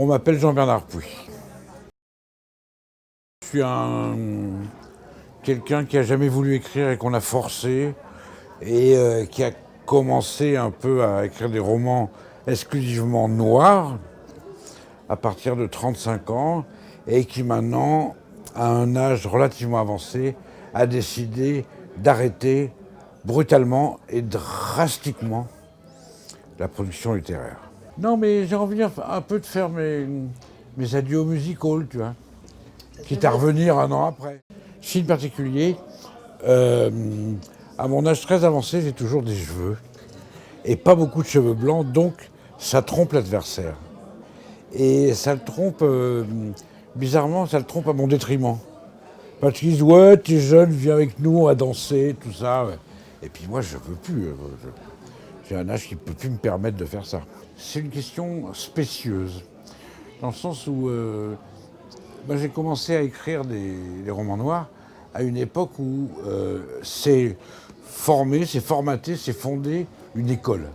On m'appelle Jean-Bernard Pouy. Je suis quelqu'un qui a jamais voulu écrire et qu'on a forcé et qui a commencé un peu à écrire des romans exclusivement noirs à partir de 35 ans et qui maintenant, à un âge relativement avancé, a décidé d'arrêter brutalement et drastiquement la production littéraire. Non, mais j'ai envie un peu de faire mes adieux au musical, tu vois, quitte à revenir un an après. Signe particulier, à mon âge très avancé, j'ai toujours des cheveux et pas beaucoup de cheveux blancs, donc ça trompe l'adversaire. Et ça le trompe, bizarrement, ça le trompe à mon détriment. Parce qu'ils disent, ouais, t'es jeune, viens avec nous, on va danser, tout ça. Et puis moi, je peux plus. J'ai un âge qui ne peut plus me permettre de faire ça. C'est une question spécieuse, dans le sens où j'ai commencé à écrire des romans noirs à une époque où c'est formé, c'est formaté, c'est fondé une école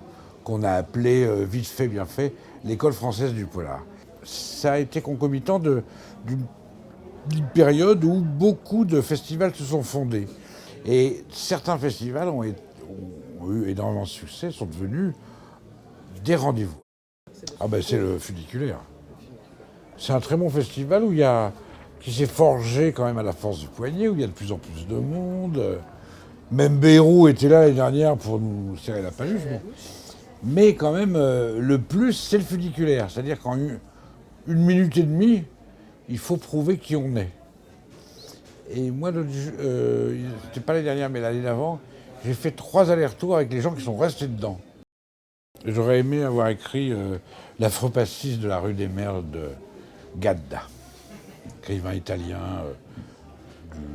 qu'on a appelée, vite fait, bien fait, l'école française du polar. Ça a été concomitant d'une période où beaucoup de festivals se sont fondés. Et certains festivals ont eu énormément de succès, sont devenus des rendez-vous. C'est le Funiculaire. C'est un très bon festival qui s'est forgé quand même à la force du poignet, où il y a de plus en plus de monde. Même Bayrou était là l'année dernière pour nous serrer la paluche. Mais quand même, le plus, c'est le Funiculaire. C'est-à-dire qu'en une minute et demie, il faut prouver qui on est. Et moi, c'était pas l'année dernière, mais l'année d'avant, j'ai fait 3 allers-retours avec les gens qui sont restés dedans. J'aurais aimé avoir écrit L'affreux pastis de la rue des Mers de Gadda, écrivain italien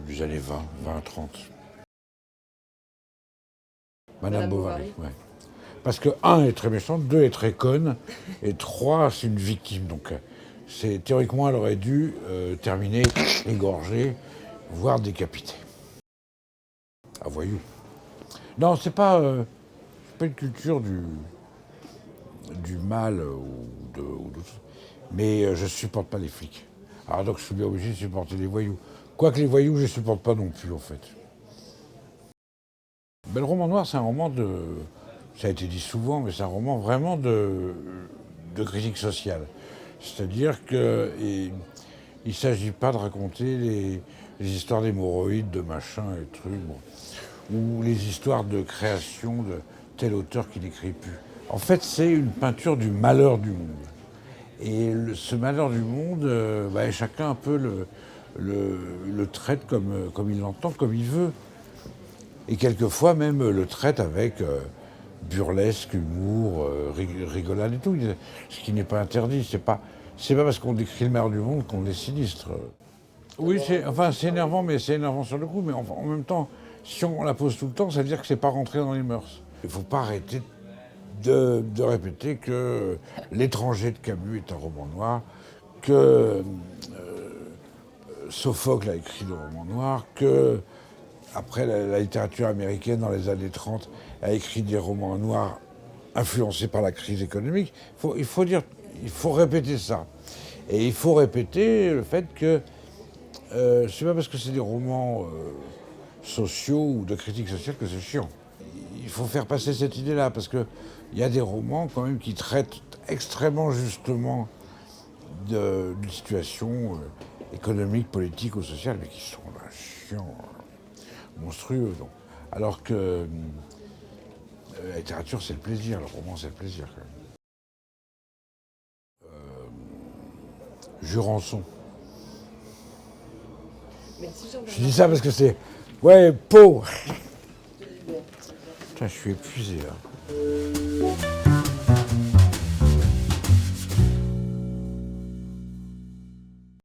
des années 20-30. Madame Bovary, ouais. Parce que 1 est très méchante, 2 est très conne, et 3 c'est une victime. Donc théoriquement, elle aurait dû terminer égorgée, voire décapitée. À voyou. Non, c'est pas une culture du mal mais je supporte pas les flics. Alors donc je suis bien obligé de supporter les voyous. Quoique les voyous, je les supporte pas non plus en fait. Le roman noir, c'est un roman ça a été dit souvent, mais c'est un roman vraiment de critique sociale. C'est-à-dire qu'il ne s'agit pas de raconter les histoires d'hémorroïdes, de machins et trucs, ou les histoires de création de tel auteur qui n'écrit plus. En fait, c'est une peinture du malheur du monde. Et ce malheur du monde, chacun un peu le traite comme il l'entend, comme il veut. Et quelquefois même le traite avec burlesque, humour, rigolade et tout. Ce qui n'est pas interdit. C'est pas parce qu'on décrit le malheur du monde qu'on est sinistre. Oui, c'est énervant, mais c'est énervant sur le coup. Mais en même temps, si on la pose tout le temps, ça veut dire que c'est pas rentré dans les mœurs. Il ne faut pas arrêter de répéter que L'étranger de Camus est un roman noir, que Sophocle a écrit des romans noirs, que après la littérature américaine dans les années 30 a écrit des romans noirs influencés par la crise économique. Il faut répéter ça. Et il faut répéter le fait que c'est pas parce que c'est des romans sociaux ou de critique sociale que c'est chiant. Il faut faire passer cette idée-là, parce qu'il y a des romans quand même qui traitent extrêmement justement d'une situation économique, politique ou sociale, mais qui sont là, chiants, monstrueux. Donc. Alors que la littérature, c'est le plaisir, le roman, c'est le plaisir. Quand même. Jurançon. Je dis ça parce que c'est... Ouais, Pau. Putain, je suis épuisé, là.